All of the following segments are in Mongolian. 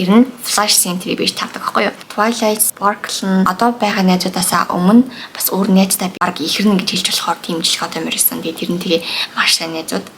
Тэр нь flash scene-ийг бийж тавдаг байхгүй юу? Twilight Sparkle нь одоо байгаа найзуудаасаа өмнө бас өөр найзтай баг ихэрнэ гэж хэлж болохоор тийм жишг одоо мэрсэн. Тэгээд тэр нь тэгээ маш сайн найзууд.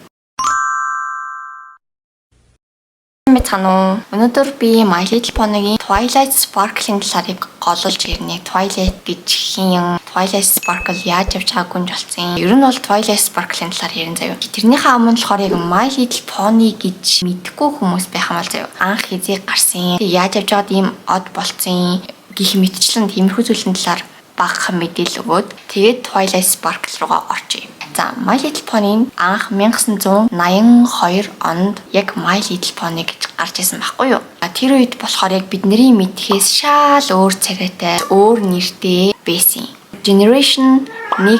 Мэдхануу. Өнөөдөр би My Little Pony-гийн Twilight Sparkle-ийн талаар голлож ирнэ. Twilight гэж хин Twilight Sparkle яаж явж байгаагүй нь болсон. Ер нь бол Twilight Sparkle-ийн талаар ярин заяа. Тэрнийхээ өмнө болохоор яг My Little Pony гэж мэдгүй хүмүүс байх юм бол заяа. Анх хизээ гарсан. Яаж явж байгаад ийм од болцсон гэх мэтчлэн тиймэрхүү зүйлийн талаар багахан мэдээлэл өгөөд тэгээд Twilight Sparkle руугаа орчих. За, My Little Pony анх 1982 онд яг My Little Pony гэж гарч ирсэн байхгүй юу? Тэр үед болохоор яг бидний мэдхээс шал өөр царайтай, өөр нэртэй байсан. Generation 1,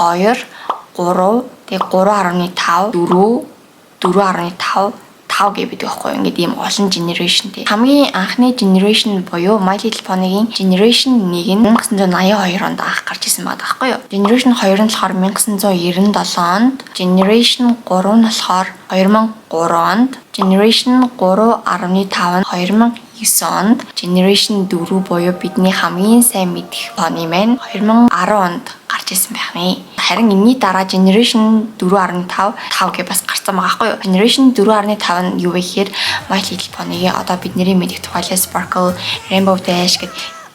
2, 3, тэгээ 3.5, 4, 4.5 5 гэдэг байхгүй юу? Ингээд ийм олон generation-тэй. Хамгийн анхны generation буюу My Little Pony-гийн generation 1 нь 1982 онд анх гарч ирсэн байдаг байхгүй юу? Generation 2 нь болохоор 1997 онд, generation 3 нь болохоор 2003 онд, generation 3.5 нь 2009 онд, generation 4 буюу бидний хамгийн сайн мэдэх Pony маань 2010 онд гарч ирсэн байх нэ. Харин энэний дараа generation 4.5 гэх бас гарсан байгаа байхгүй юу? Generation 4.5 нь юу вэ гэхээр My Little Pony-гийн одоо бидний мэдих Twilight Sparkle, Rainbow Dash гэх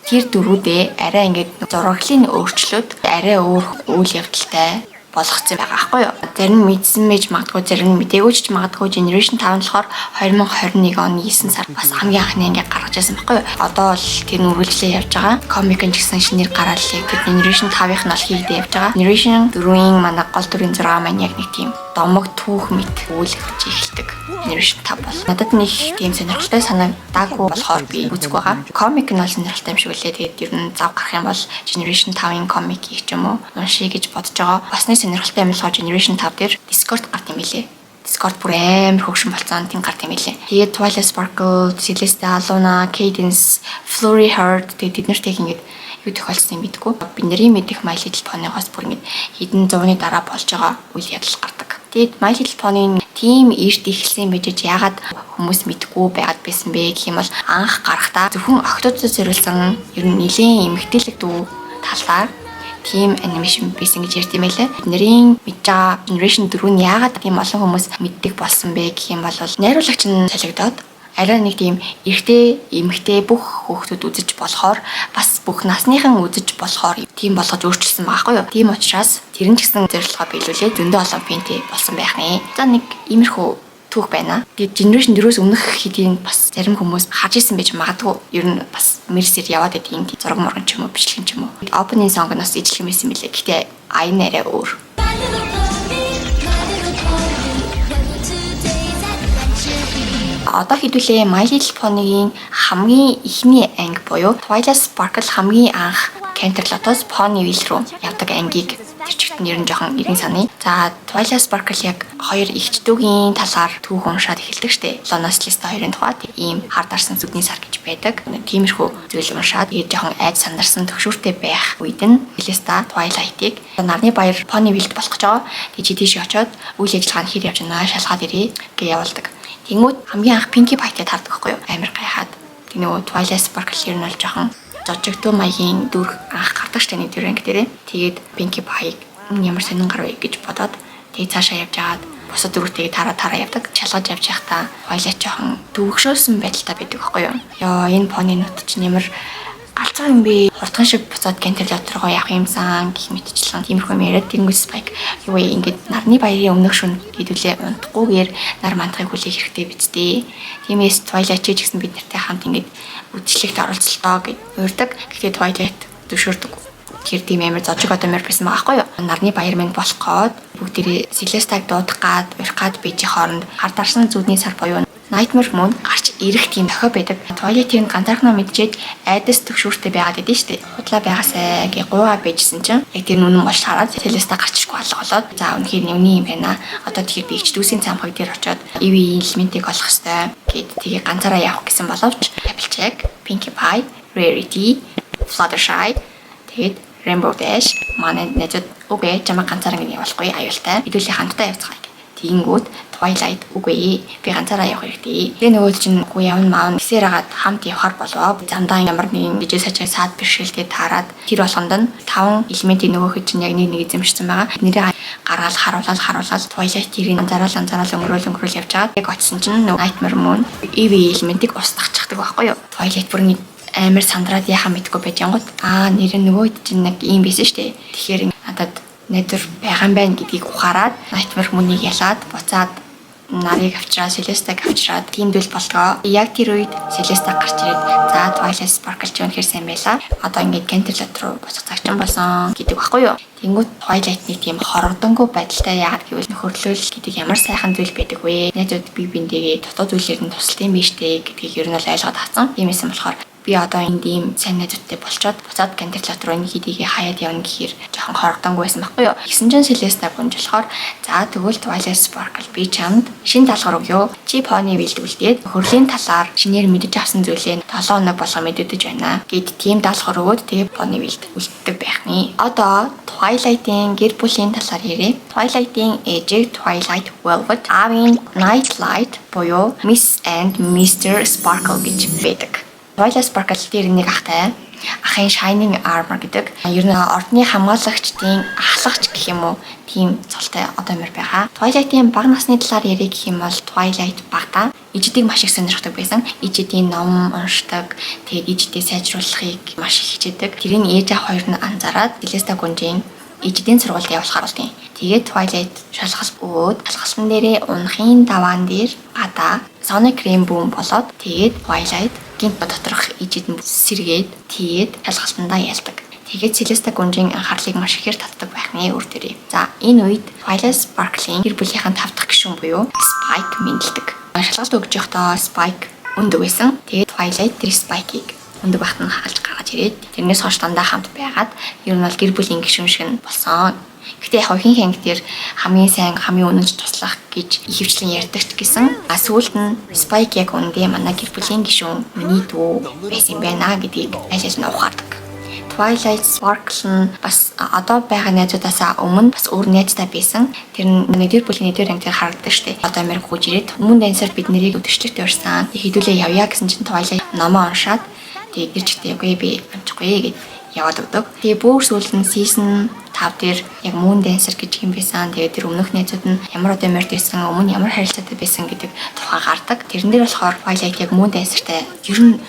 тэр дөрүүдээ арай ингээд зураглалын өөрчлөлт, арай өөр үйл явдалтай болгоцсон байгаа байхгүй юу? Зарим мэдсэн мэж магадгүй, зарим мдэггүй ч магадгүй generation 5 нь болохоор 2021 оны 9 сард бас хамгийн анхны ингээд гаргаж ирсэн байхгүй юу? Одоо л тэр үргэлжлээ явж байгаа. Comic нь ч гэсэн шинээр гарааллыг тэр generation 5-ийнх нь бол хийгдээ явж байгаа. Generation 4-ийн манай гол дүрийн 6 маань яг нэг тийм домог түүх мэт үйл явж эхэлдэг. Generation 5 бол надад нэг тийм сонирхолтой санагдаагүй болохоор би үзэх байгаа. Comic нь бол сонирхолтой юм шиг үлээ. Тэгээд ер нь зав гарах юм бол generation 5-ийн comic-ийг ч юм уу уншия гэж бодож байгаа. Бас нэг сонирхолтой юм болохоор generation 5 дээр Discord гарт юм билээ. Discord бүр амар хөгшин болцсон тийм гарт юм билээ. Тэгээд Twilight Sparkle, Celeste, Luna, Cadence, Flurry Heart тэгээд бид нарт ингэж юу тохиолдсон юм бидгүү. Бидний мэдих My Little Pony-гоос бүр ингэж хэдэн зууны дараа болж байгаа үйл явдал гардаг. Тэгээд My Little Pony тийм эрт эхэлсэн байж яагаад хүмүүс мэдгүй байгаад байсан бэ гэх юм бол анх гарахдаа зөвхөн октодод зориулсан ер нь нэлийн эмгтээлэг дүү талаар тийм анимашн байсан гэж ярьд юм байлаа. Бидний мэдж байгаа generation 4 нь яагаад тийм олон хүмүүс мэддэг болсон бэ гэх юм бол найруулагч нь солигдоод арай нэг тийм эрэгтэй, эмэгтэй бүх хүүхдүүд үзэж болохоор бас бүх насныхан үзэж болохоор тийм болгож өөрчилсөн байгаа байхгүй юу? Тийм учраас тэр нь ч гэсэн зорилгоо биелүүлээд зөндөө олон пентэй болсон байх нэ. За нэг иймэрхүү түүх байна. Тэгээд generation 4-өөс өмнөх хэдийн бас зарим хүмүүс харж исэн байж магадгүй. Ер нь бас мэрсээр яваад байдгийн зураг мурган ч юм уу, бичлэг ч юм уу. Opening song нь бас ижилхэн байсан мөлий. Гэтэ айн арай өөр. Одоо хэдүүлээ My Little Pony-гийн хамгийн ихний анги буюу Twilight Sparkle хамгийн анх Canterlot-оос Ponyville руу явдаг ангийг тэр чигт нэр нь жоохон ирэн саний. За Twilight Sparkle яг хоёр эгч дүүгийн талаар түүх уншаад эхэлдэг штэ. Luna Celeste хоёрын тухай ийм хар дарсан зүдний сар гэж байдаг. Тиймэрхүү зүйл уншаад тэгээд жоохон айд сандарсан төгшүүртэй байх үед нь Celeste Twilight-ыг нарны баяр Ponyville-д болох гэж байгаа. Тэгээд чи тийш очоод үйл ажиллагаа нь хэр явж байна шалгаад ирээ гэж явуулдаг. Тэнгүүд хамгийн анх Pinkie Pie-тэй таардаг байхгүй юу? Амар гайхаад. Тэг нөгөө Twilight Sparkle ер нь бол жоохон жожигдуу маягийн дүр анх гардаг штэ нэг дүр анги дээрээ. Тэгээд Pinkie Pie ямар сонин гар вэ гэж бодоод тэгээд цаашаа явж агаад бусад дүрүүдтэйг тараа явдаг. Шалгаж явж байхдаа Twilight жоохон төвөгшөөсөн байдалтай байдаг байхгүй юу? Ёо энэ Pony нут чинь ямар галзуу юм бэ? Хурдхан шиг буцаад Canterlot руу явах юмсан гэх мэтчлэн тиймэрхүү юм яриад тэнгуү Spike юу вэ ингээд нарны баярын өмнөх шөнө хэдүүлээ унтахгүйгээр нар мантахыг хүлээх хэрэгтэй биз дээ. Тиймээс Twilight ч гэсэн бид нартай хамт ингээд үдшилтэд оролцолтоо гэж уурдаг. Гэхдээ Twilight зөвшөөрдөг. Тэр тийм амар зожиг одомор байсан байгаа байхгүй юу? Нарны баяр мань болох гээд бүгдээрээ Celeste-аг дуудах гад, урих гад бийжийн хооронд хар дарсан зүудний сар буюу Nightmare Moon гарч ирэх тийм тохио байдаг. Twilight-ийн ганцаархнаа мэдчихэд айдас төгшүүртэй байгаад идэв штэ. Худлаа байгаасай гэ гуйгаа байжсэн чинь яг тэр нүнэн болж хараад Celeste гарчихгүй алга болоод за үнэхээр нүний юм байна. Одоо тэгэхээр би ч дүүсийн цамхаг дээр очиод EV элементийг олох хэвээр гэд тэгээ ганцаараа явах гэсэн боловч Applejack, Pinkie Pie, Rarity, Fluttershy тэгээд Rainbow Dash манай найзууд үгүй чамаа ганцаараа ингэ явуулахгүй аюултай. Хэдүүлээ хамтдаа явцгаая. Тэгэнгүүт Twilight үгүй. Би ганцаараа явах хэрэгтэй. Тэгээ нөгөө чинь үгүй явна маавна гэсээр хагаад хамт явахаар болов. Замдаа ямар нэгэн жижиг сажиг саад бэрхшээлтэй таарад тэр болгонд нь 5 элементийн нөгөөх чинь яг нэг эзэмшсэн байгаа. Нэрээ гаргаал харуулаад Twilight тэрийг анзаарал өнгөрөөл явж байгаа. Яг очсон чинь нөгөө Nightmare Moon EV элементийг устгахчихдаг байхгүй юу? Twilight бүр нэг амар сандраад яхаа мэдгүй байж янгууд нэр нь нөгөөд чинь нэг юм байсан штэ. Тэгэхээр надад найдвар байгаа юм байна гэдгийг ухаарад Nightmare Moon-ыг ялаад буцаад нарыг авчираад Celeste-г авчираад тиймдэл болтгоо. Яг тэр үед Celeste гарч ирээд за Twilight Sparkle ч үнэхээр сайн байла. Одоо ингээд Canterlot руу буцах цагчин болсон гэдэг баггүй юу? Тэнгүүд Twilight-ний тийм хорогдонгүй байдалтай яагаад гэвэл нөхөрлөл гэдэг ямар сайхан зүйл байдаг вэ? Найзууд бие биендээ дотоод зүйлээр нь тусалсан биз дээ гэдгийг ер нь бол ойлгоод авсан. Тиймээс болохоор би одоо энд ийм сайн найзуудтай болчоод буцаад Canterlot руу нэг хэдийгээ хаяад явна гэхээр жоохон хорогдонгүй байсан байхгүй юу? Тэгсэн чинь Celeste гүнж болохоор за тэгвэл Twilight Sparkle би чамд шинэ даалгавар өгье. Чи Pony бэлдүүлээд хөрлийн талаар шинээр мэдэж авсан зүйлээ 7 хоног болго мэддэг байна. Гэт тийм даалгавар өгөөд тэгээ Pony бэлдүүлдэг байх нь. Одоо Twilight-ийн гэр бүлийн талаар ярив. Twilight-ийн ээжийг Twilight Velvet, аавын Nightlight буюу Miss and Mr. Sparkle гэж байдаг. Twilight Sparkle дээр нэг ахтай ахын Shining Armor гэдэг ер нь ордны хамгаалагчдын ахлагч гэх юм уу тийм цолтой одоо мөр байгаа. Twilight-ийн бага насны талаар ярих гэх юм бол Twilight багтаа ижидийг маш их сонирхдаг байсан. Ижидийн ном уншдаг, тэгээд ижидээ сайжруулахыг маш их хичээдэг. Тэрийн ээж аав хоёр нь анзаараад Celeste гүнжийн ижидийн сургуульд явуулахаар болдیں۔ Тэгээд Twilight шалгалт өгөөд шалгалтын дээрээ унахын даваан дээр гадаа Sonic Rainbow болоод тэгээд Twilight гинт доторх ижид нь сэргээд тэгээд шалгалтандаа ялдаг. Тэгээд Celeste гүнжийн анхаарлыг маш ихээр татдаг байх нь өөр төрөө. За энэ үед Twilight Sparkle-ийн гэр бүлийнхэн 5 дахь гишүүн буюу Spike мэндэлдэг. Шалгалт өгж явахдаа Spike өндөг байсан. Тэгээд Twilight тэр Spike-ийг өндөг багт нь хаалж гаргаж ирээд тэрнээс хойш дандаа хамт байгаад ер нь бол гэр бүлийн гишүүн шиг нь болсон. Гэхдээ яг хин хэнг дээр хамгийн сайн хамгийн үнэнч туслах гэж ихэвчлэн ярьдаг ч гэсэн сүүлд нь Spike яг үндэ манай гэр бүлийн гишүүн миний дүү байсан байна гэдгийг аль аль нь ухаардаг. Twilight Sparkle нь бас одоо байгаа найзуудаасаа өмнө бас өөр найзтай байсан. Тэр нэг гэр бүлийн нэтер ангид харагддаг штеп. Одоо Америк хууж ирээд өмнө дансаар бид нэрийг өдөрчлөгт өрсөн. Хэдүүлээ явъя гэсэн чинь Twilight номоо уншаад тэгээд гэрчтэй үгүй би амжихгүй гэд яваад өгдөг. Тэгээ бүр сүүлд нь season 5 дээр яг Moon Dancer гэж юм байсан. Тэгээд тэр өмнөх найзууд нь ямар одоо морд байсан, өмнө ямар харилцаатай байсан гэдэг тухай гардаг. Тэрэн дээр болохоор Twilight яг Moon Dancer-тай ер нь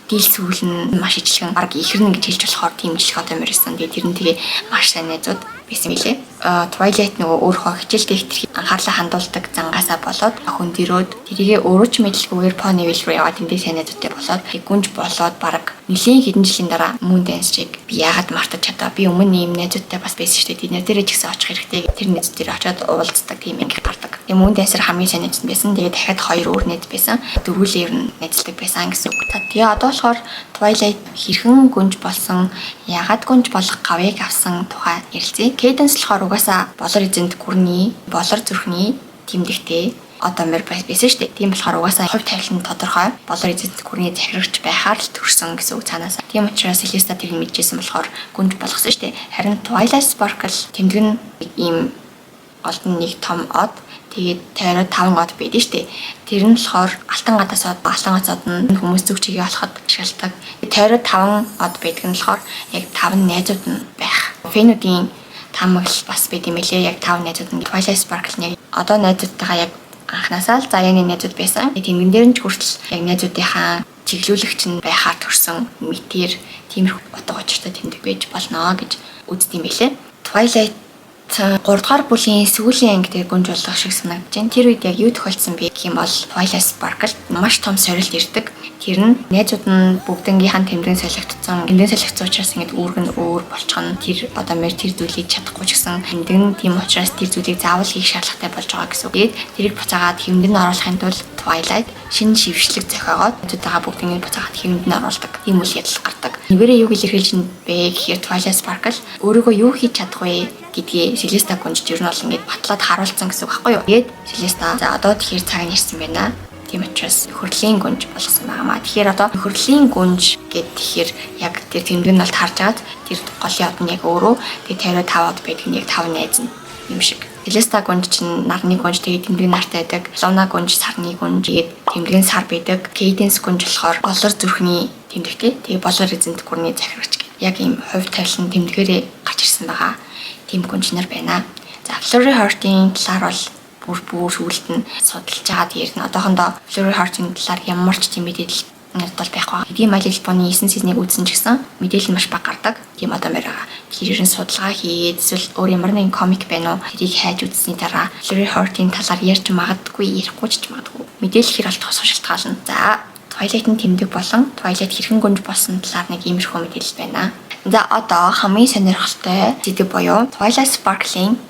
дийл сүүл нь маш ижилхэн баг ихэрнэ гэж хэлж болохоор тийм ижилх одоо мөрсөн. Тэгээд тэр нь тэгээ маш сайн найзууд байсан билээ. Twilight нөгөө өөрөө хичээлдээ их анхаарлаа хандуулдаг зангаасаа болоод хөндөрөөд тэрийгээ өөрөө ч мэдлгүйгээр Pony руу яваад эндээ сайн найзуудтай болоод гүнж болоод баг нэлийн хэдэн жилийн дараа Moon Dance-ыг би яагаад мартаж чадаа. Би өмнө ийм найзуудтай бас байсан шүү дээ. Тэд нэр дээрээ ч гэсэн очих хэрэгтэй. Тэр найзууд дээр очиод уулздаг тийм ингэ гардаг. Тэгээ Moon Dance-аар хамгийн сайн найз байсан. Тэгээд дахиад 2 өөр найз байсан. Дөрвөлээ ер нь найзлдаг байсан гэсэн үг. Тэгээ одоо болохоор Twilight хэрхэн гүнж болсон, яагаад гүнж болох гавьяг авсан тухай ярилцъя. Cadence болохоор угаасаа болор эзэнт гүрний, болор зүрхний тэмдэгтэй одоо мөр байсан шүү дээ. Тийм болохоор угаасаа хувь тавилан тодорхой болор эзэнт гүрний захирагч байхаар л төрсөн гэсэн үг цаанаас. Тийм учраас Celeste тэрийг мэдчихсэн болохоор гүнж болгосон шүү дээ. Харин Twilight Sparkle тэмдэг нь ийм олдон нэг том од тэгээд тойроо 5 од байдаг шүү дээ. Тэр нь болохоор алтан гадаас од, алтан гацод нь хүмүүс зүг чигээ олоход ашигладаг. Тойроо 5 од байдаг нь болохоор яг 5 найзууд нь байх. Фэнүүдийн тамагл бас байд юм лээ. Яг 5 найзууд нь Twilight Sparkle-ны одоо найзуудтайгаа яг анханасаа л заяаны найзууд байсан. Тэнгэн дээр нь ч хүртэл яг найзуудынхаа чиглүүлэгч нь байхаар төрсэн мэтэр тиймэрхүү утга учиртай тэмдэг байж болно гэж үздэг юм лээ. Twilight 3 дугаар бүлийн сүүлийн анги дээр гүнж болох шиг санагдаж байна. Тэр үед яг юу тохиолдсон бэ гэх юм бол Twilight Sparkle маш том сорилт ирдэг. Тэр нь найзууд нь бүгднгийнхэн тэмдэгэн солигдсон. Тэмдэгэн солигдсон учраас ингэж үүрэг нь өөр болчихно. Тэр одоо мэр тэр зүйлийг чадахгүй ч гэсэн тэмдэгэн тийм учраас тэр зүйлийг заавал хийх шаардлагатай болж байгаа гэсэн үг. Тэгээд тэрийг буцаагаад хэмнэн оруулахын тулд Twilight шинэ шившлэг зохиогоод найзуудаа бүгднийг буцаагаад хэмнэн оруулдаг. Тийм үйл явдал гардаг. Нэрээ юу илэрхийлж бэ гэхээр Twilight Sparkle өөрийгөө юу хийж чадах вэ гэдгийг Celeste гүнж ер нь бол ингэж батлаад харуулсан гэсэн үг байхгүй юу. Тэгээд Celeste за одоо тэгэхээр цаг нь ирсэн байна. Тийм учраас хөрлийн гүнж болгосон байнамаа. Тэгэхээр одоо хөрлийн гүнж гэдэг тэгэхээр яг тэр тэмдэг нь бол тарж агаад тэр голын од нь яг өөрөө тэгээд 55 од байдаг нь яг 5 найз нь юм шиг Celesta гүнж чинь нарны гүнж тэгээд тэмдэг нартай байдаг. Luna гүнж сарны гүнж тэгээд тэмдэг нь сар байдаг. Cadence гүнж болохоор болор зүрхний тэмдэгтэй. Тэгээд болор эзэнт гүрний захирагч. Яг ийм хувь тавилан тэмдгээрээ гарч ирсэн байгаа. Тим гүнж нар байна. За Flurry Heart-ийн талаар бол бүр сүүлд нь судалж байгаа дээрнэ. Одоохондоо Flurry Heart-ийн талаар ямар ч тийм мэдээлэл бол байхгүй. Эдийн My Little Pony 9 сизнийг үзсэн ч гэсэн мэдээлэл маш бага гардаг. Тийм одоо байгаа. Тэр ерэн судалгаа хийгээд эсвэл өөр ямар нэгэн комик байна уу? Тэрийг хайж үзсний дараа Flurry Heart-ийн талаар ярьж магадгүй, ярихгүй ч магадгүй. Мэдээлэл хэр алдах шалтгаална. За Twilight-ын тэмдэг болон Twilight хэрхэн гүнж болсон талаар нэг иймэрхүү мэдээлэл байна. За одоо хамгийн сонирхолтой зэдэг буюу Twilight Sparkle-ийн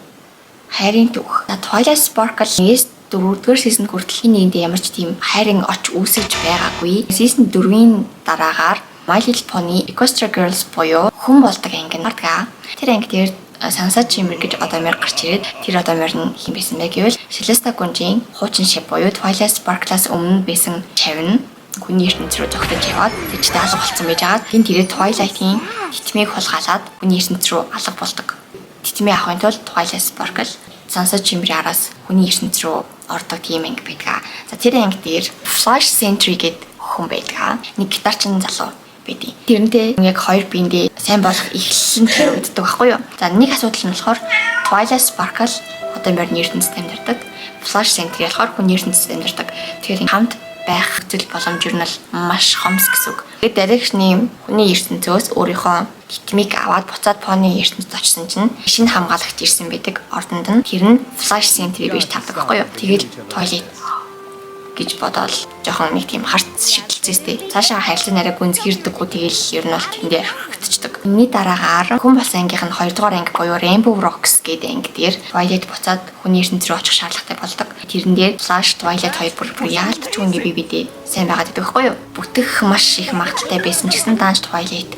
хайрын түүх. За Twilight Sparkle-ээс 4-р сизон хүртэл нэгэнд ямар ч тийм хайрын оч үүсэж байгаагүй. Сизон 4-ийн дараагаар My Little Pony Equestria Girls буюу хүн болдог анги нэрдэг. Тэр анги дээр Sunset Shimmer гэж одоомор гарч ирээд тэр одоомор нь хэм байсан бэ гэвэл Celesta гүнжийн хуучин шив буюу Twilight Sparkle-аас өмнө байсан чавь хүний ертөнц рүү зогтож яваад тэжтэй алга болсон байж байгаа. Гин тэрээ Twilight-ийн титмийг хулгайлаад хүний ертөнц рүү алга болдог. Титмээ авахын тулд Twilight Sparkle Sunset Shimmer араас хүний ертөнц рүү ордог тийм анги байдаг. За тэр анги дээр Flash Sentry гэдэг хүн байдаг. Нэг гитарчин залуу байдаг. Тэрнтэй яг хоёр биендээ сайн болох эхлэн тавигддаг байхгүй юу? За нэг асуудал нь болохоор Twilight Sparkle одоо морин ертөнцид амьдардаг. Flash Sentry болохоор хүний ертөнцид амьдардаг. Тэгэхээр хамт байх зүйл боломж нь бол маш хомс гэсэн үг. Тэгээд дараагчны хүний ертөнцөөс өөрийнхөө титмийг аваад буцаад Pony ертөнцид очсон чинь шинэ хамгаалагч ирсэн байдаг. Ордонд нь тэр нь Flash Sentry биш тавдаг байхгүй юу? Тэгээд Twilight гэж бодоод жоохон нэг тийм харц шидэлцээстэй. Цаашаа харилцаа нараа гүнзгийрдэггүй тэгэл ер нь бол тэндээ орхигдчихдаг. Энэний дараагаар хүн бас ангийнх нь 2-р анги буюу Rainbow Rocks гэдэг анги дээр Twilight буцаад хүний ертөнц рүү очих шаардлагатай болдог. Тэрэн дээр Flash Twilight хоёр бүр яалтч үнгээ бие сайн байгаад байдаг байхгүй юу? Бүтэх маш их магадaltaй байсан ч гэсэн даанч Twilight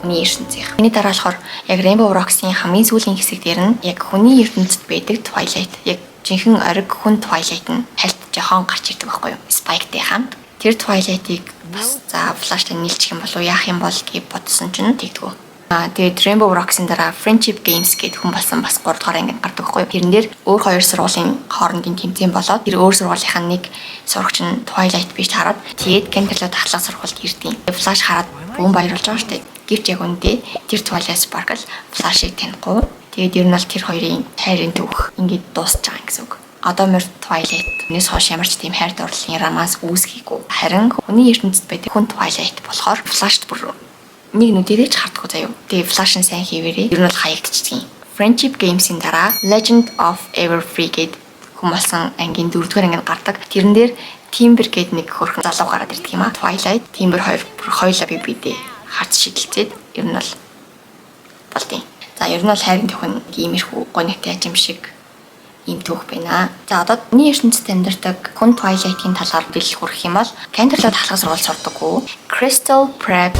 хүний ертөнцийнх. Энэний дараа болохоор яг Rainbow Rocks-ийн хамгийн сүүлийн хэсэг дээр нь яг хүний ертөнцид байдаг Twilight яг жинхэнэ ориг хүн Twilight нь хальт жоохон гарч ирдэг байхгүй юу? Spike-тэй хамт. Тэр Twilight-ыг бас за Flash-тай нийлчих юм болов яах юм бол гэж бодсон чинь тэгдэггүй. Тэгээд Rainbow Rocks-ын дараа Friendship Games гэдэг хүн болсон бас 3 дугаар ангид гардаг байхгүй юу? Тэрэн дээр өөр хоёр сургуулийн хоорондын тэмцээн болоод тэр өөр сургуулийнхаа нэг сурагч нь Twilight биш хараад тэгээд Canterlot ахлах сургуульд ирдэг. Flash хараад бүүн баярлж байгаа шүү дээ. Гэвч яг үндэ тэр Twilight Sparkle Flash-ыг танихгүй. Тэгээд ер нь бол тэр хоёрын хайрын түүх ингээд дуусч байгаа гэсэн үг. Одоо мөр Twilight нээс хойш ямар ч тийм хайр дурлалын романс үүсгээгүй. Харин хүний ертөнцид байдаг хүн Twilight болохоор Flash-т бүр нэг нүдэрээ ч хардггүй заяа. Тэгээ Flash-ын сайн хийвэрээ ер нь бол хаягдчихсан. Friendship Games-ийн дараа Legend of Everfree гэдэг хүн болсон ангийн 4-р ангид гардаг. Тэрэн дээр Timber гэдэг нэг хөрхөн залуу гараад ирдэг юм а. Twilight, Timber хоёулаа бие харц шидэлцээд ер нь бол болдیں۔ За ер нь бол хайрын түүх нь иймэрхүү гонигтай ажим шиг ийм түүх байна. За одоо миний ертөнцид амьдардаг хүн Twilight-ийн талаар дэлгэх хүрэх юм бол Canterlot халах сургууль сурдаггүй. Crystal Prep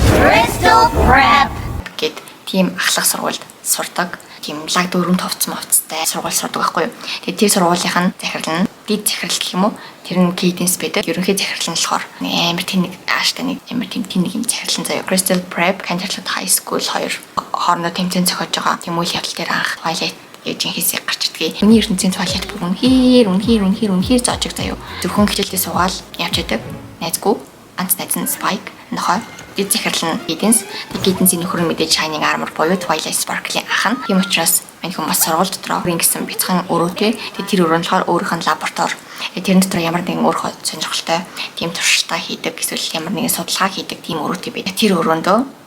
гэд тийм ахлах сургуульд сурдаг. Тийм лаг дөрөв товцсон мовцтой сургууль сурдаг байхгүй юу. Тэгээд тэр сургуулийнх нь захирал нь дид захирал гэх юм уу? Тэр нь Cadence байдаг. Ерөнхий захирал нь болохоор амар тэнэг ааштай нэг амар тэнэг юм захирал заяа. Crystal Prep, Canterlot High School хоёр хоорондоо тэмцээн зохиож байгаа. Тийм үйл явдал дээр анх Twilight ежинхээсээ гарч ирдэг. Миний ертөнцийн Twilight бүр үнхээр зоожиг заяа. Зөвхөн хичээлдээ суугаад явж байдаг. Найзгүй анц найз нь Spike нохой дид захирал нь Cadence. Cadence-ийн нөхөр нь мэдээж Shining Armor буюу Twilight Sparkle-ийн ах нь. Тийм учраас мань хүмүүс сургууль дотроо гисэн бяцхан өрөөтэй. Тэр өрөө нь болохоор өөрийнх нь лаборатори. Тэрэн дотор ямар нэгэн өөр сонирхолтой тийм туршилтаа хийдэг эсвэл ямар нэгэн судалгаа хийдэг тийм өрөөтэй байдаг. Тэр өрөөндөө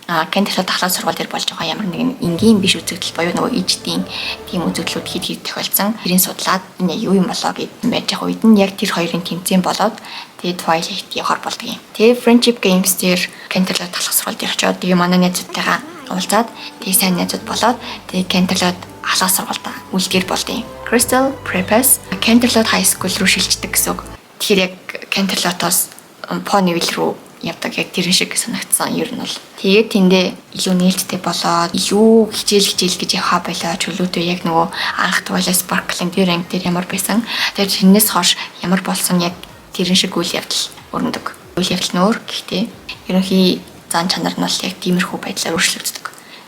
Canterlot ахлах сургууль дээр болж байгаа ямар нэгэн энгийн биш үзэгдэл буюу нөгөө иждийн тийм үзэгдлүүд хэд тохиолдсон. Тэрийн судлаад энэ юу юм болоо гэж байж байгаа үед нь яг тэр хоёрын тэмцээн болоод тэгээд Twilight явахар болдог юм. Тэгээд Friendship Games дээр Canterlot ахлах сургууль дээр очиод тэгээд манай найзуудтайгаа уулзаад тэгээд сайн найзууд болоод тэгээд Canterlot ахлах сургуультай үлдгээр болдیں۔ Crystal Prep-аас Canterlot High School руу шилждэг гэсэн үг. Тэгэхээр яг Canterlot-оос Ponyville руу явдаг яг тэр шиг санагдсан ер нь бол. Тэгээд тэндээ илүү нээлттэй болоод илүү хичээл гэж явхаа болоо чөлөөтэй яг нөгөө анх Twilight Sparkle-ийн тэр анги дээр ямар байсан. Тэгээд тэрнээс хойш ямар болсон яг тэр шиг үйл явдал өрнөдөг. Үйл явдал нөр гэхдээ ерөнхий зан чанар нь бол яг тиймэрхүү байдлаар өөрчлөгддөг.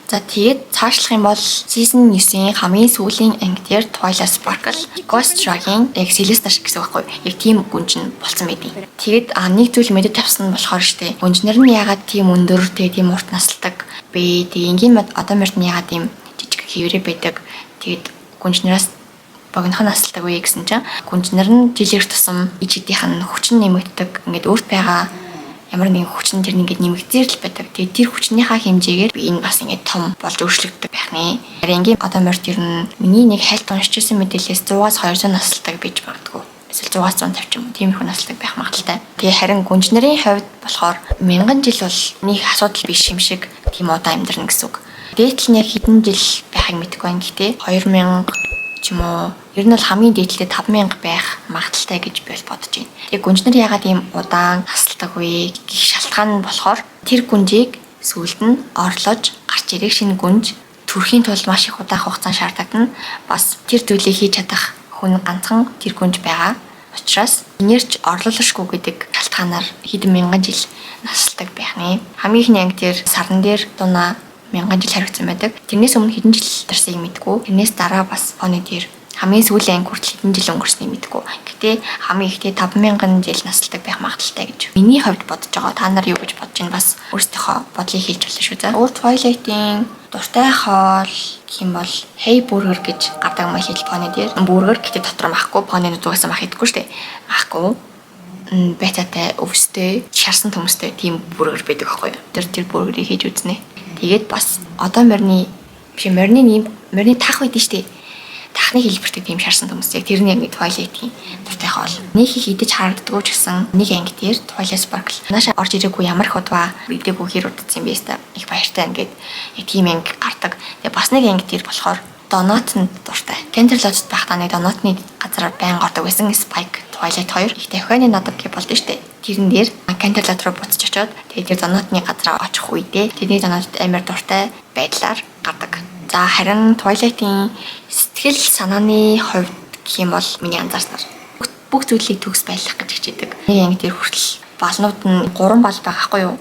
За тэгээд цаашлах юм бол season 9-ийн хамгийн сүүлийн анги дээр Twilight Sparkle Ghost Dragon яг Celeste шиг гэсэн байхгүй. Яг тийм гүнж нь болсон байдیں۔ Тэгээд нэг зүйл мэдэж авсан нь болохоор штэ. Гүнжнэр нь ягаад тийм өндөр тэгээд тийм урт насалдаг бэ? Тэгээд ингийн одоо мөрд нь ягаад тийм жижиг хэврээ байдаг. Тэгээд гүнжнэраас богинохон насалдаг вэ гэсэн чинь гүнжнэр нь жилээр тусам ижидийнх нь хүчин нэмэгддэг. Ингээд өөрт байгаа ямар нэгэн хүчин тэр ингээд нэмэгдээр л байдаг. Тэгээд тэр хүчнийхаа хэмжээгээр энэ бас ингээд том болж өөрчлөгддөг байх нэ. Ренгийн одоо морд ер нь миний нэг хайлт уншижсэн мэдээлэлээс 100-аас 200 насалдаг байж магадгүй. Эсвэл 100-аас 150 ч юм уу тиймэрхүү насалдаг байх магадaltaй. Тэгээ харин гүнжнэрийн хувьд болохоор 1000 жил бол нэг асуудал биш юм шиг тийм удаан амьдрна гэсэн үг. Дээдл нь яг хэдэн жил байхыг мэдэхгүй байна. Гэхдээ 2000 ч юм уу ер нь бол хамгийн дээдлээ 5000 байх магадaltaй гэж би бодож байна. Тэгээ гүнжнэр ягаад ийм удаан насалдаг вэ гэх шалтгаан нь болохоор тэр гүнжийг сүүлд нь орлож гарч ирэх шинэ гүнж төрхийн тулд маш их удаан хугацаа шаарддаг. Бас тэр зүйлийг хийж чадах хүн ганцхан тэр гүнж байгаа. Учираас энерч орлуулшгүй гэдэг шалтгаанаар хэдэн мянган жил насалдаг байх нэ. Хамгийн ихний анги дээр сарн дээр дунаа 1000 жил харагдсан байдаг. Тэрнээс өмнө хэдэн жил тарсыг мэдгүй. Тэрнээс дараа бас оны дээр хамгийн сүүлийн анги хүртэл хэдэн жил өнгөрснийг мэдгүй. Гэтэ хамгийн ихтэй 5000 жил насалдаг байх магадaltaй гэж миний хувьд бодож байгаа. Та нар юу гэж бодож байна? Бас өөрсдийнхөө бодлыг хэлж болно шүү за. Өөр Twilight-ийн дуртай хоол гэх юм бол Hey Burger гэж гардаг My Little Pony дээр. Burger гэдэг дотор махгүй понинууд угаасаа мах идэхгүй шүү дээ. Махгүй бетатай өвстэй шарсан төмөстэй тийм burger байдаг аахгүй юу. Тэр burger-ийг хийж үзнэ. Тэгээд бас одоо морины таах байдэн штэ. Тахны хэлбэртэй тийм шарсан төмөс. Яг тэрний анги Twilight-ийн дуртай хоол. Нэг их идэж харагддаггүй ч гэсэн нэг анги дээр Twilight Sparkle. Нааша орж ирээгүй ямар их удаа идээгүй хэр удацсан юм бэ ста. Их баяртай ингээд яг тийм анги гардаг. Тэгээ бас нэг анги дээр болохоор Donut-д дуртай. Canterlot байхдаа нэг Donut-ны газар байн ордог байсан Spike Twilight 2 их дахианы надад гэж болд нь штэ. Тэрэн дээр Canterlot руу буцаж очиод тэгээд тэр Donut-ны газар очих үедээ тэдний Donut амар дуртай байдлаар гардаг. За харин Twilight-ийн сэтгэл санааны хувьд гэх юм бол миний анзаарснаар бүх зүйлийг төгс байлгах гэж хичээдэг. Нэг анги дээр хүртэл балнууд нь 3 бал байхгүй юу?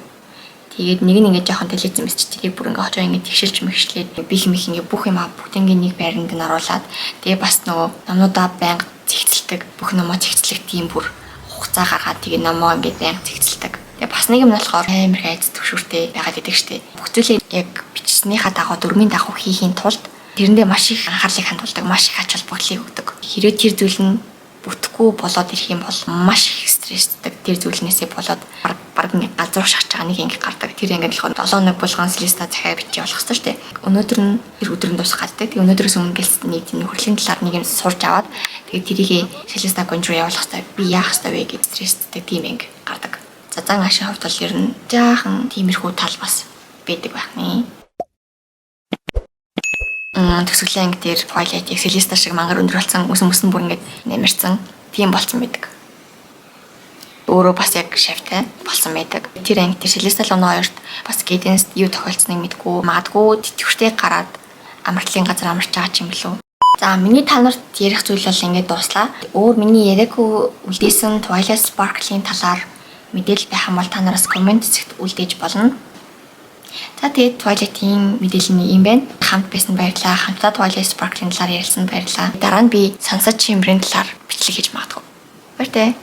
Тэгээд нэг нь ингээд жоохон талицсан мэт чи тэрийг бүр ингээд хожоо ингээд тэгшилж мэгшлээд бих мэх ингээд бүх юм бүгднийг нэг байранд нь оруулаад тэгээд бас нөгөө номнуудаа байнга зэгцэлдэг. Бүх номоо зэгцлэх тийм бүр хугацаа гаргаад тэгээд номоо ингээд байнга зэгцэлдэг. Тэгээд бас нэг юм нь болохоор амар хайц төвшөртэй байгаад идэг штеп. Бүх зүйлийг яг бичснийхаа дагуу дөрмийн дагуу хийхийн тулд тэрэндээ маш их анхаарлыг хандуулдаг, маш их ач холбогдлыг өгдөг. Хэрвээ тэр зүйл нь бүтэхгүй болоод ирэх юм бол маш их стресстэй. Тэр зүйлнээсээ болоод баг нэг газар шахаж байгаа нэг анги гардаг. Тэр анги болохоор 7 хоног булган листа захиа бичиж явуулах хэрэгтэй шүү дээ. Өнөөдөр нь тэр өдөр нь дуусах гаддаг. Тэгээ өнөөдрөөс өмнө гэлс нэг тийм хөрлийн талаар нэг юм сурж аваад тэгээ тэрийг листа гонж руу явуулах хэрэгтэй. Би яах хэрэгтэй вэ гэж стресстэй тийм анги гардаг. За зан ашийн хувьд бол ер нь жаахан тиймэрхүү тал бас байдаг байх нэ. Төсөглөө анги дээр Twilight-ийг Celeste шиг мангар өндөр болсон өсөн бүр ингээд нэмэрсэн тийм болсон байдаг. Өөрөө бас яг шавтай болсон байдаг. Тэр анги дээр Celeste л өнөө хоёрт бас Cadence юу тохиолдсныг мэдгүй магадгүй тэтгэвртэй гараад амартлын газар амарч байгаа ч юм болов. За миний та нарт ярих зүйл бол ингээд дуслаа. Өөр миний яриаггүй үлдээсэн Twilight Sparkle-ийн талаар мэдээлэл байх юм бол та нараас комент хэсэгт үлдээж болно. За тэгээд Twilight-ийн мэдээлэл нь юм байна. Хамт байсан баярлалаа. Хамтдаа Twilight Sparkle-ийн талаар ярилцсан баярлалаа. Дараа нь би Sunset Chamber-ийн талаар бичлэг хийж магадгүй. Баяртай.